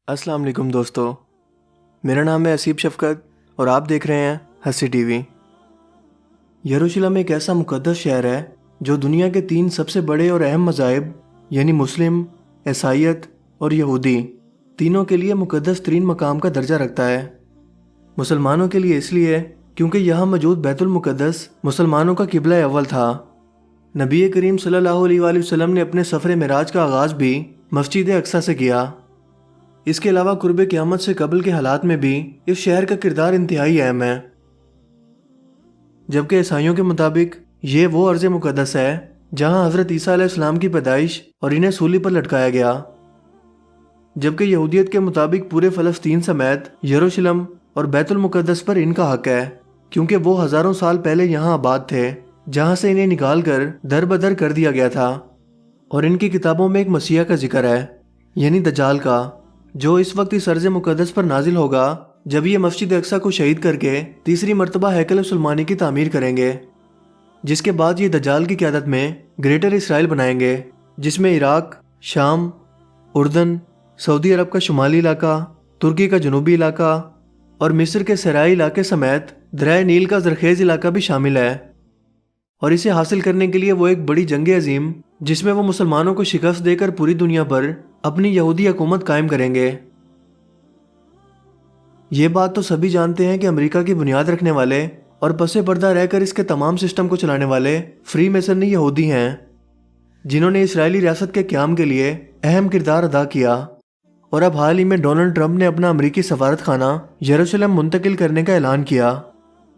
السلام علیکم دوستو، میرا نام ہے اسیب شفقت اور آپ دیکھ رہے ہیں ہنسی ٹی وی۔ یروشلم ایک ایسا مقدس شہر ہے جو دنیا کے 3 سب سے بڑے اور اہم مذاہب یعنی مسلم، عیسائیت اور یہودی تینوں کے لیے مقدس ترین مقام کا درجہ رکھتا ہے۔ مسلمانوں کے لیے اس لیے کیونکہ یہاں موجود بیت المقدس مسلمانوں کا قبلہ اول تھا۔ نبی کریم صلی اللہ علیہ وآلہ وسلم نے اپنے سفر معراج کا آغاز بھی مسجد اقصی سے کیا۔ اس کے علاوہ قرب قیامت سے قبل کے حالات میں بھی اس شہر کا کردار انتہائی اہم ہے، جبکہ عیسائیوں کے مطابق یہ وہ ارض مقدس ہے جہاں حضرت عیسیٰ علیہ السلام کی پیدائش اور انہیں سولی پر لٹکایا گیا، جبکہ یہودیت کے مطابق پورے فلسطین سمیت یروشلم اور بیت المقدس پر ان کا حق ہے، کیونکہ وہ ہزاروں سال پہلے یہاں آباد تھے جہاں سے انہیں نکال کر در بدر کر دیا گیا تھا۔ اور ان کی کتابوں میں ایک مسیح کا ذکر ہے، یعنی دجال کا، جو اس وقت اس ارض مقدس پر نازل ہوگا جب یہ مسجد اقصی کو شہید کر کے تیسری مرتبہ ہیکل سلیمانی کی تعمیر کریں گے، جس کے بعد یہ دجال کی قیادت میں گریٹر اسرائیل بنائیں گے، جس میں عراق، شام، اردن، سعودی عرب کا شمالی علاقہ، ترکی کا جنوبی علاقہ اور مصر کے صحرائی علاقے سمیت دریائے نیل کا زرخیز علاقہ بھی شامل ہے۔ اور اسے حاصل کرنے کے لیے وہ ایک بڑی جنگ عظیم جس میں وہ مسلمانوں کو شکست دے کر پوری دنیا پر اپنی یہودی حکومت قائم کریں گے۔ یہ بات تو سبھی جانتے ہیں کہ امریکہ کی بنیاد رکھنے والے اور پس پردہ رہ کر اس کے تمام سسٹم کو چلانے والے فری میسنری یہودی ہیں، جنہوں نے اسرائیلی ریاست کے قیام کے لیے اہم کردار ادا کیا۔ اور اب حال ہی میں ڈونلڈ ٹرمپ نے اپنا امریکی سفارت خانہ یروشلم منتقل کرنے کا اعلان کیا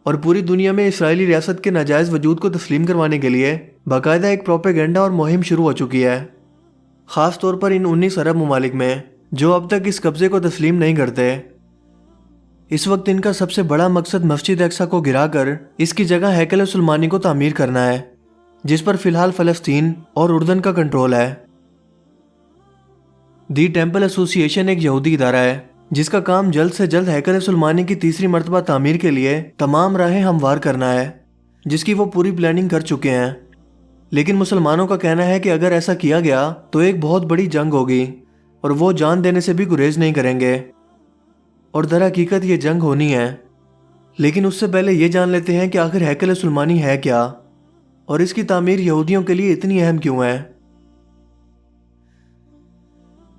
اور پوری دنیا میں اسرائیلی ریاست کے ناجائز وجود کو تسلیم کروانے کے لیے باقاعدہ ایک پروپیگنڈا اور مہم شروع ہو چکی ہے، خاص طور پر ان 19 عرب ممالک میں جو اب تک اس قبضے کو تسلیم نہیں کرتے۔ اس وقت ان کا سب سے بڑا مقصد مسجد اقصی کو گرا کر اس کی جگہ ہیکل سلیمانی کو تعمیر کرنا ہے، جس پر فی الحال فلسطین اور اردن کا کنٹرول ہے۔ دی ٹیمپل ایسوسی ایشن ایک یہودی ادارہ ہے جس کا کام جلد سے جلد ہیکل سلیمانی کی تیسری مرتبہ تعمیر کے لیے تمام راہیں ہموار کرنا ہے، جس کی وہ پوری پلاننگ کر چکے ہیں۔ لیکن مسلمانوں کا کہنا ہے کہ اگر ایسا کیا گیا تو ایک بہت بڑی جنگ ہوگی اور وہ جان دینے سے بھی گریز نہیں کریں گے، اور در حقیقت یہ جنگ ہونی ہے۔ لیکن اس سے پہلے یہ جان لیتے ہیں کہ آخر ہیکل سلیمانی ہے کیا اور اس کی تعمیر یہودیوں کے لیے اتنی اہم کیوں ہے۔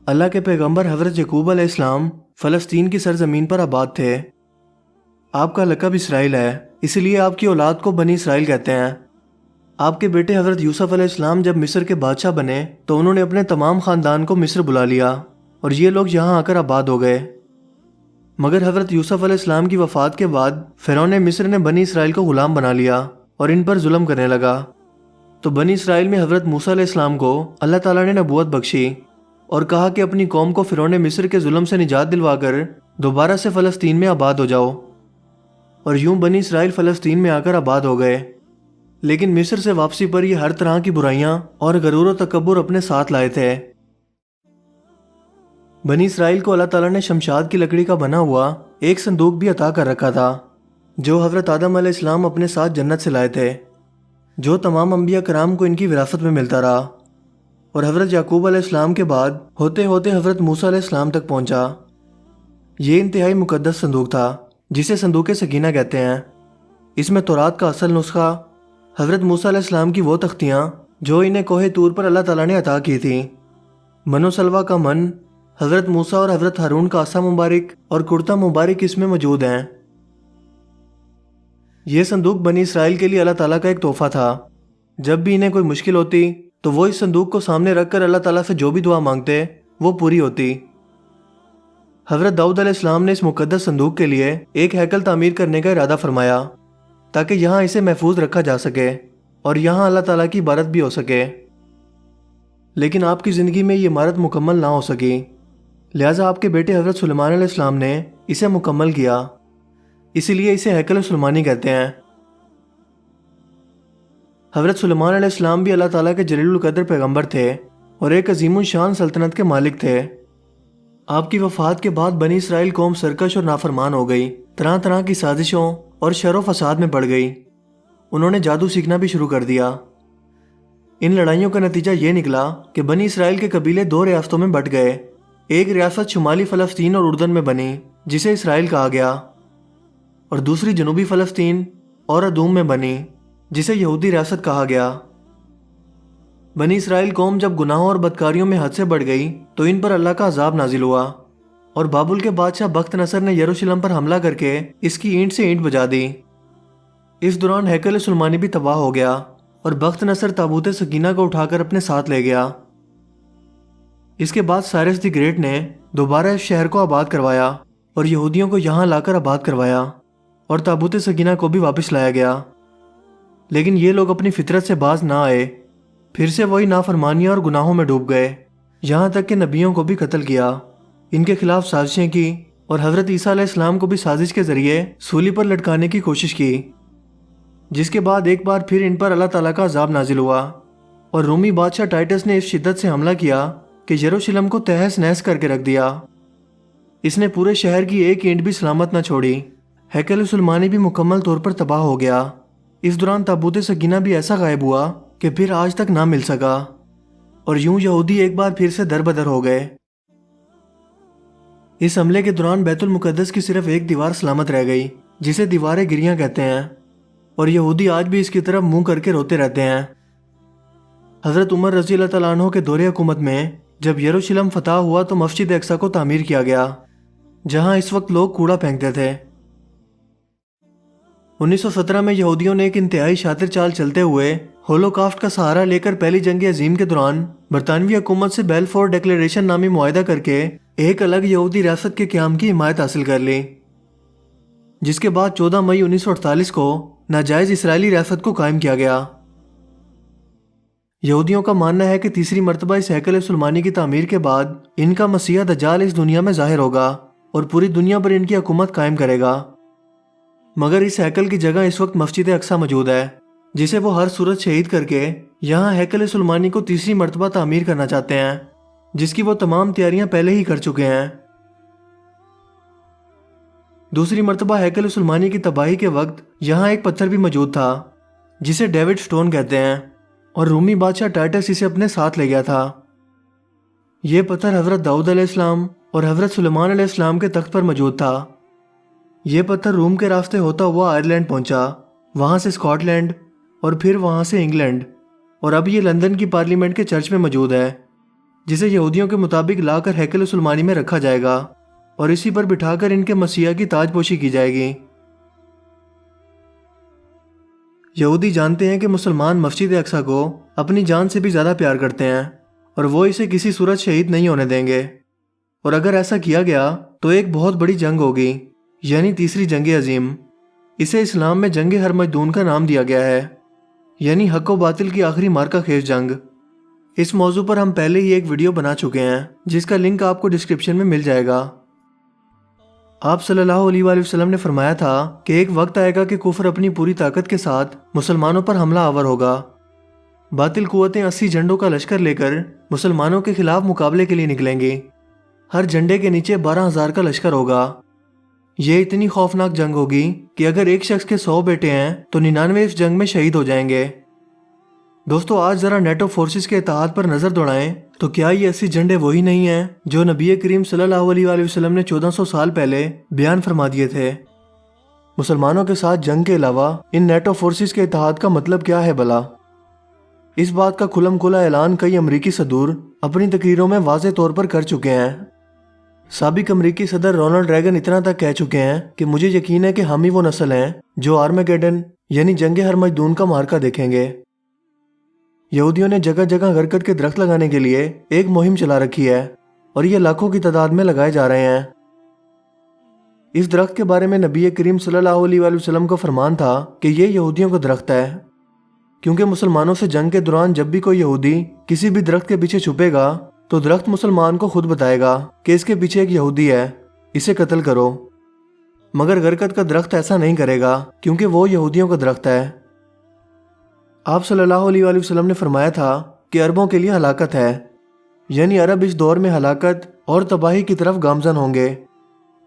اللہ کے پیغمبر حضرت یعقوب علیہ السلام فلسطین کی سرزمین پر آباد تھے۔ آپ کا لقب اسرائیل ہے، اس لیے آپ کی اولاد کو بنی اسرائیل کہتے ہیں۔ آپ کے بیٹے حضرت یوسف علیہ السلام جب مصر کے بادشاہ بنے تو انہوں نے اپنے تمام خاندان کو مصر بلا لیا اور یہ لوگ یہاں آ کر آباد ہو گئے۔ مگر حضرت یوسف علیہ السلام کی وفات کے بعد فرعون مصر نے بنی اسرائیل کو غلام بنا لیا اور ان پر ظلم کرنے لگا، تو بنی اسرائیل میں حضرت موسیٰ علیہ السلام کو اللہ تعالیٰ نے نبوت بخشی اور کہا کہ اپنی قوم کو فرعون مصر کے ظلم سے نجات دلوا کر دوبارہ سے فلسطین میں آباد ہو جاؤ، اور یوں بنی اسرائیل فلسطین میں آ کر آباد ہو گئے۔ لیکن مصر سے واپسی پر یہ ہر طرح کی برائیاں اور غرور و تکبر اپنے ساتھ لائے تھے۔ بنی اسرائیل کو اللہ تعالیٰ نے شمشاد کی لکڑی کا بنا ہوا ایک صندوق بھی عطا کر رکھا تھا جو حضرت آدم علیہ السلام اپنے ساتھ جنت سے لائے تھے، جو تمام انبیاء کرام کو ان کی وراثت میں ملتا رہا اور حضرت یعقوب علیہ السلام کے بعد ہوتے ہوتے حضرت موسیٰ علیہ السلام تک پہنچا۔ یہ انتہائی مقدس صندوق تھا جسے صندوق سکینہ کہتے ہیں۔ اس میں تورات کا اصل نسخہ، حضرت موسیٰ علیہ السلام کی وہ تختیاں جو انہیں کوہ طور پر اللہ تعالیٰ نے عطا کی تھیں، من و سلوہ کا من، حضرت موسیٰ اور حضرت ہارون کا عصا مبارک اور کرتا مبارک اس میں موجود ہیں۔ یہ صندوق بنی اسرائیل کے لیے اللہ تعالیٰ کا ایک تحفہ تھا۔ جب بھی انہیں کوئی مشکل ہوتی تو وہ اس صندوق کو سامنے رکھ کر اللہ تعالیٰ سے جو بھی دعا مانگتے وہ پوری ہوتی۔ حضرت داؤد علیہ السلام نے اس مقدس صندوق کے لیے ایک ہیکل تعمیر کرنے کا ارادہ فرمایا تاکہ یہاں اسے محفوظ رکھا جا سکے اور یہاں اللہ تعالیٰ کی عبادت بھی ہو سکے۔ لیکن آپ کی زندگی میں یہ عمارت مکمل نہ ہو سکی، لہٰذا آپ کے بیٹے حضرت سلیمان علیہ السلام نے اسے مکمل کیا، اسی لیے اسے ہیکل سلیمانی کہتے ہیں۔ حضرت سلیمان علیہ السلام بھی اللہ تعالیٰ کے جلیل القدر پیغمبر تھے اور ایک عظیم الشان سلطنت کے مالک تھے۔ آپ کی وفات کے بعد بنی اسرائیل قوم سرکش اور نافرمان ہو گئی، طرح طرح کی سازشوں اور شر و فساد میں پڑ گئی۔ انہوں نے جادو سیکھنا بھی شروع کر دیا۔ ان لڑائیوں کا نتیجہ یہ نکلا کہ بنی اسرائیل کے قبیلے 2 ریاستوں میں بٹ گئے، ایک ریاست شمالی فلسطین اور اردن میں بنی جسے اسرائیل کہا گیا، اور دوسری جنوبی فلسطین اور ادوم میں بنی جسے یہودی ریاست کہا گیا۔ بنی اسرائیل قوم جب گناہوں اور بدکاریوں میں حد سے بڑھ گئی تو ان پر اللہ کا عذاب نازل ہوا، اور بابل کے بادشاہ بخت نصر نے یروشلم پر حملہ کر کے اس کی اینٹ سے اینٹ بجا دی۔ اس دوران ہیکل سلیمانی بھی تباہ ہو گیا اور بخت نصر تابوت سکینہ کو اٹھا کر اپنے ساتھ لے گیا۔ اس کے بعد سائرس دی گریٹ نے دوبارہ اس شہر کو آباد کروایا اور یہودیوں کو یہاں لا کر آباد کروایا، اور تابوت سکینہ کو بھی واپس لایا گیا۔ لیکن یہ لوگ اپنی فطرت سے باز نہ آئے، پھر سے وہی نافرمانیاں اور گناہوں میں ڈوب گئے، یہاں تک کہ نبیوں کو بھی قتل کیا، ان کے خلاف سازشیں کی، اور حضرت عیسیٰ علیہ السلام کو بھی سازش کے ذریعے سولی پر لٹکانے کی کوشش کی، جس کے بعد ایک بار پھر ان پر اللہ تعالیٰ کا عذاب نازل ہوا، اور رومی بادشاہ ٹائٹس نے اس شدت سے حملہ کیا کہ یروشلم کو تہس نہس کر کے رکھ دیا۔ اس نے پورے شہر کی ایک اینٹ بھی سلامت نہ چھوڑی۔ ہیکل سلیمانی بھی مکمل طور پر تباہ ہو گیا۔ اس دوران تابوت سکینہ بھی ایسا غائب ہوا کہ پھر آج تک نہ مل سکا، اور یوں یہودی ایک بار پھر سے در بدر ہو گئے۔ اس حملے کے دوران بیت المقدس کی صرف ایک دیوار سلامت رہ گئی، جسے دیوار گریاں کہتے ہیں، اور یہودی آج بھی اس کی طرف منہ کر کے روتے رہتے ہیں۔ حضرت عمر رضی اللہ تعالیٰ عنہ کے دور حکومت میں جب یروشلم فتح ہوا تو مسجد اقصی کو تعمیر کیا گیا، جہاں اس وقت لوگ کوڑا پھینکتے تھے۔ 1917 میں یہودیوں نے ایک انتہائی شاطر چال چلتے ہوئے ہولوکاسٹ کا سہارا لے کر پہلی جنگ عظیم کے دوران برطانوی حکومت سے بیلفور ڈیکلیریشن نامی معاہدہ کر کے ایک الگ یہودی ریاست کے قیام کی حمایت حاصل کر لی، جس کے بعد 14 مئی 1948 کو ناجائز اسرائیلی ریاست کو قائم کیا گیا۔ یہودیوں کا ماننا ہے کہ تیسری مرتبہ اس ہیکل سلیمانی کی تعمیر کے بعد ان کا مسیح دجال اس دنیا میں ظاہر ہوگا اور پوری دنیا پر ان کی حکومت قائم کرے گا۔ مگر اس ہیکل کی جگہ اس وقت مسجد اقصی موجود ہے، جسے وہ ہر صورت شہید کر کے یہاں ہیکل سلیمانی کو تیسری مرتبہ تعمیر کرنا چاہتے ہیں، جس کی وہ تمام تیاریاں پہلے ہی کر چکے ہیں۔ دوسری مرتبہ ہیکل سلیمانی کی تباہی کے وقت یہاں ایک پتھر بھی موجود تھا جسے ڈیوڈ سٹون کہتے ہیں، اور رومی بادشاہ ٹائٹس اسے اپنے ساتھ لے گیا تھا۔ یہ پتھر حضرت داؤد علیہ السلام اور حضرت سلیمان علیہ السلام کے تخت پر موجود تھا۔ یہ پتھر روم کے راستے ہوتا ہوا آئرلینڈ پہنچا، وہاں سے اسکاٹ لینڈ، اور پھر وہاں سے انگلینڈ، اور اب یہ لندن کی پارلیمنٹ کے چرچ میں موجود ہے، جسے یہودیوں کے مطابق لا کر ہیکل سلیمانی میں رکھا جائے گا، اور اسی پر بٹھا کر ان کے مسیح کی تاج پوشی کی جائے گی۔ یہودی جانتے ہیں کہ مسلمان مسجد اقصی کو اپنی جان سے بھی زیادہ پیار کرتے ہیں، اور وہ اسے کسی صورت شہید نہیں ہونے دیں گے، اور اگر ایسا کیا گیا تو ایک بہت بڑی جنگ ہوگی، یعنی تیسری جنگ عظیم۔ اسے اسلام میں جنگ ہرمجدون کا نام دیا گیا ہے، یعنی حق و باطل کی آخری مارکہ خیز جنگ۔ اس موضوع پر ہم پہلے ہی ایک ویڈیو بنا چکے ہیں، جس کا لنک آپ کو ڈسکرپشن میں مل جائے گا۔ آپ صلی اللہ علیہ وآلہ وسلم نے فرمایا تھا کہ ایک وقت آئے گا کہ کفر اپنی پوری طاقت کے ساتھ مسلمانوں پر حملہ آور ہوگا۔ باطل قوتیں 80 جھنڈوں کا لشکر لے کر مسلمانوں کے خلاف مقابلے کے لیے نکلیں گی۔ ہر جھنڈے کے نیچے 12,000 کا لشکر ہوگا۔ یہ اتنی خوفناک جنگ ہوگی کہ اگر ایک شخص کے 100 بیٹے ہیں تو 99 اس جنگ میں شہید ہو جائیں گے۔ دوستو، آج ذرا نیٹو فورسز کے اتحاد پر نظر دوڑائیں تو کیا یہ 80 جھنڈے وہی نہیں ہیں جو نبی کریم صلی اللہ علیہ وآلہ وسلم نے 1400 سال پہلے بیان فرما دیے تھے؟ مسلمانوں کے ساتھ جنگ کے علاوہ ان نیٹو فورسز کے اتحاد کا مطلب کیا ہے بھلا؟ اس بات کا کھلم کھلا اعلان کئی امریکی صدور اپنی تقریروں میں واضح طور پر کر چکے ہیں۔ سابق امریکی صدر رونلڈ ریگن اتنا تک کہہ چکے ہیں کہ مجھے یقین ہے کہ ہم ہی وہ نسل ہیں جو آرمیگیڈن یعنی جنگ ہرمجدون کا مارکہ دیکھیں گے۔ یہودیوں نے جگہ جگہ غرقت کے درخت لگانے کے لیے ایک مہم چلا رکھی ہے، اور یہ لاکھوں کی تعداد میں لگائے جا رہے ہیں۔ اس درخت کے بارے میں نبی کریم صلی اللہ علیہ وآلہ وسلم کا فرمان تھا کہ یہ یہودیوں کا درخت ہے، کیونکہ مسلمانوں سے جنگ کے دوران جب بھی کوئی یہودی کسی بھی درخت کے پیچھے چھپے گا تو درخت مسلمان کو خود بتائے گا کہ اس کے پیچھے ایک یہودی ہے، اسے قتل کرو۔ مگر غرقت کا درخت ایسا نہیں کرے گا، کیونکہ وہ یہودیوں کا درخت ہے۔ آپ صلی اللہ علیہ وآلہ وسلم نے فرمایا تھا کہ عربوں کے لیے ہلاکت ہے، یعنی عرب اس دور میں ہلاکت اور تباہی کی طرف گامزن ہوں گے،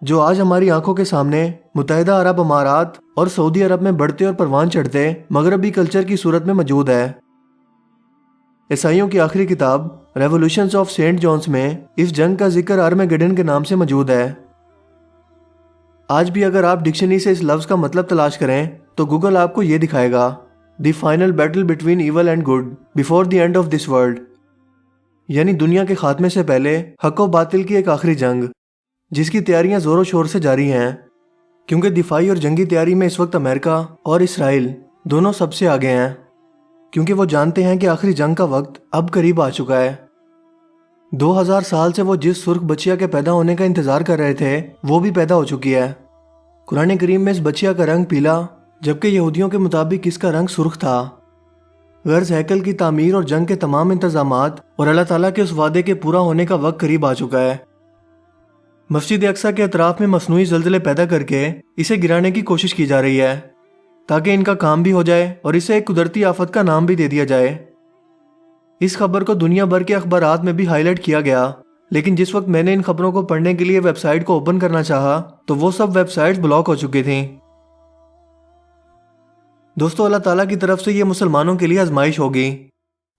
جو آج ہماری آنکھوں کے سامنے متحدہ عرب امارات اور سعودی عرب میں بڑھتے اور پروان چڑھتے مغربی کلچر کی صورت میں موجود ہے۔ عیسائیوں کی آخری کتاب ریولوشنز آف سینٹ جونز میں اس جنگ کا ذکر آرمیگیڈن کے نام سے موجود ہے۔ آج بھی اگر آپ ڈکشنری سے اس لفظ کا مطلب تلاش کریں تو گوگل آپ کو یہ دکھائے گا the final battle between evil and good before the end of this world, یعنی دنیا کے خاتمے سے پہلے حق و باطل کی ایک آخری جنگ جس کی تیاریاں زور و شور سے جاری ہیں، کیونکہ دفاعی اور جنگی تیاری میں اس وقت امریکہ اور اسرائیل دونوں سب سے آگے ہیں، کیونکہ وہ جانتے ہیں کہ آخری جنگ کا وقت اب قریب آ چکا ہے۔ 2000 سال سے وہ جس سرخ بچیا کے پیدا ہونے کا انتظار کر رہے تھے وہ بھی پیدا ہو چکی ہے۔ قرآن کریم میں اس بچیا کا رنگ پیلا جبکہ یہودیوں کے مطابق اس کا رنگ سرخ تھا۔ غرض ہیکل کی تعمیر اور جنگ کے تمام انتظامات اور اللہ تعالیٰ کے اس وعدے کے پورا ہونے کا وقت قریب آ چکا ہے۔ مسجد اقصیٰ کے اطراف میں مصنوعی زلزلے پیدا کر کے اسے گرانے کی کوشش کی جا رہی ہے تاکہ ان کا کام بھی ہو جائے اور اسے ایک قدرتی آفت کا نام بھی دے دیا جائے۔ اس خبر کو دنیا بھر کے اخبارات میں بھی ہائی لائٹ کیا گیا، لیکن جس وقت میں نے ان خبروں کو پڑھنے کے لیے ویب سائٹ کو اوپن کرنا چاہا تو وہ سب ویب سائٹس بلاک ہو چکی تھیں۔ دوستو، اللہ تعالیٰ کی طرف سے یہ مسلمانوں کے لیے آزمائش ہوگی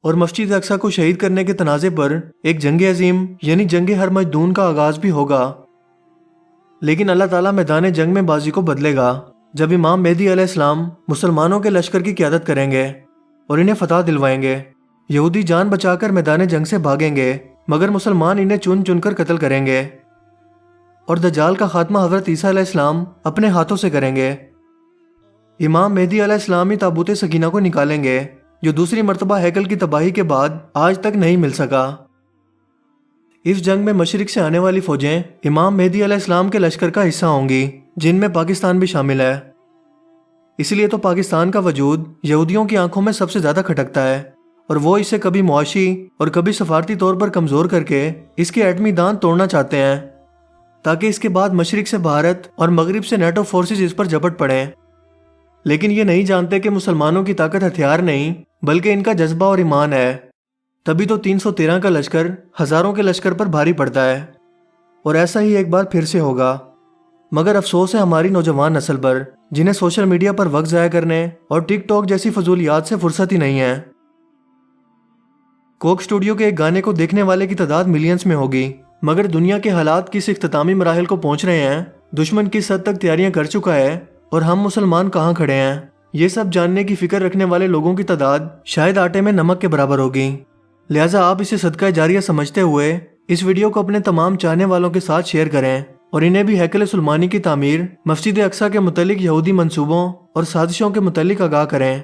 اور مسجد اقصیٰ کو شہید کرنے کے تنازع پر ایک جنگ عظیم یعنی جنگ ہرمجدون کا آغاز بھی ہوگا، لیکن اللہ تعالیٰ میدان جنگ میں بازی کو بدلے گا جب امام مہدی علیہ السلام مسلمانوں کے لشکر کی قیادت کریں گے اور انہیں فتح دلوائیں گے۔ یہودی جان بچا کر میدان جنگ سے بھاگیں گے مگر مسلمان انہیں چن چن کر قتل کریں گے، اور دجال کا خاتمہ حضرت عیسیٰ علیہ السلام اپنے ہاتھوں سے کریں گے۔ امام مہدی علیہ السلام ہی تابوت سکینہ کو نکالیں گے جو دوسری مرتبہ ہیکل کی تباہی کے بعد آج تک نہیں مل سکا۔ اس جنگ میں مشرق سے آنے والی فوجیں امام مہدی علیہ السلام کے لشکر کا حصہ ہوں گی، جن میں پاکستان بھی شامل ہے۔ اس لیے تو پاکستان کا وجود یہودیوں کی آنکھوں میں سب سے زیادہ کھٹکتا ہے، اور وہ اسے کبھی معاشی اور کبھی سفارتی طور پر کمزور کر کے اس کے ایٹمی دان توڑنا چاہتے ہیں تاکہ اس کے بعد مشرق سے بھارت اور مغرب سے نیٹو فورسز اس پر جھپٹ پڑیں۔ لیکن یہ نہیں جانتے کہ مسلمانوں کی طاقت ہتھیار نہیں بلکہ ان کا جذبہ اور ایمان ہے، تبھی تو 313 کا لشکر ہزاروں کے لشکر پر بھاری پڑتا ہے، اور ایسا ہی ایک بار پھر سے ہوگا۔ مگر افسوس ہے ہماری نوجوان نسل پر، جنہیں سوشل میڈیا پر وقت ضائع کرنے اور ٹک ٹاک جیسی فضولیات سے فرصت ہی نہیں ہے۔ کوک اسٹوڈیو کے ایک گانے کو دیکھنے والے کی تعداد ملینز میں ہوگی، مگر دنیا کے حالات کس اختتامی مراحل کو پہنچ رہے ہیں، دشمن کس حد تک تیاریاں کر چکا ہے اور ہم مسلمان کہاں کھڑے ہیں، یہ سب جاننے کی فکر رکھنے والے لوگوں کی تعداد شاید آٹے میں نمک کے برابر ہوگی۔ لہٰذا آپ اسے صدقہ جاریہ سمجھتے ہوئے اس ویڈیو کو اپنے تمام چاہنے والوں کے ساتھ شیئر کریں اور انہیں بھی ہیکل سلیمانی کی تعمیر، مسجد اقصیٰ کے متعلق یہودی منصوبوں اور سازشوں کے متعلق آگاہ کریں۔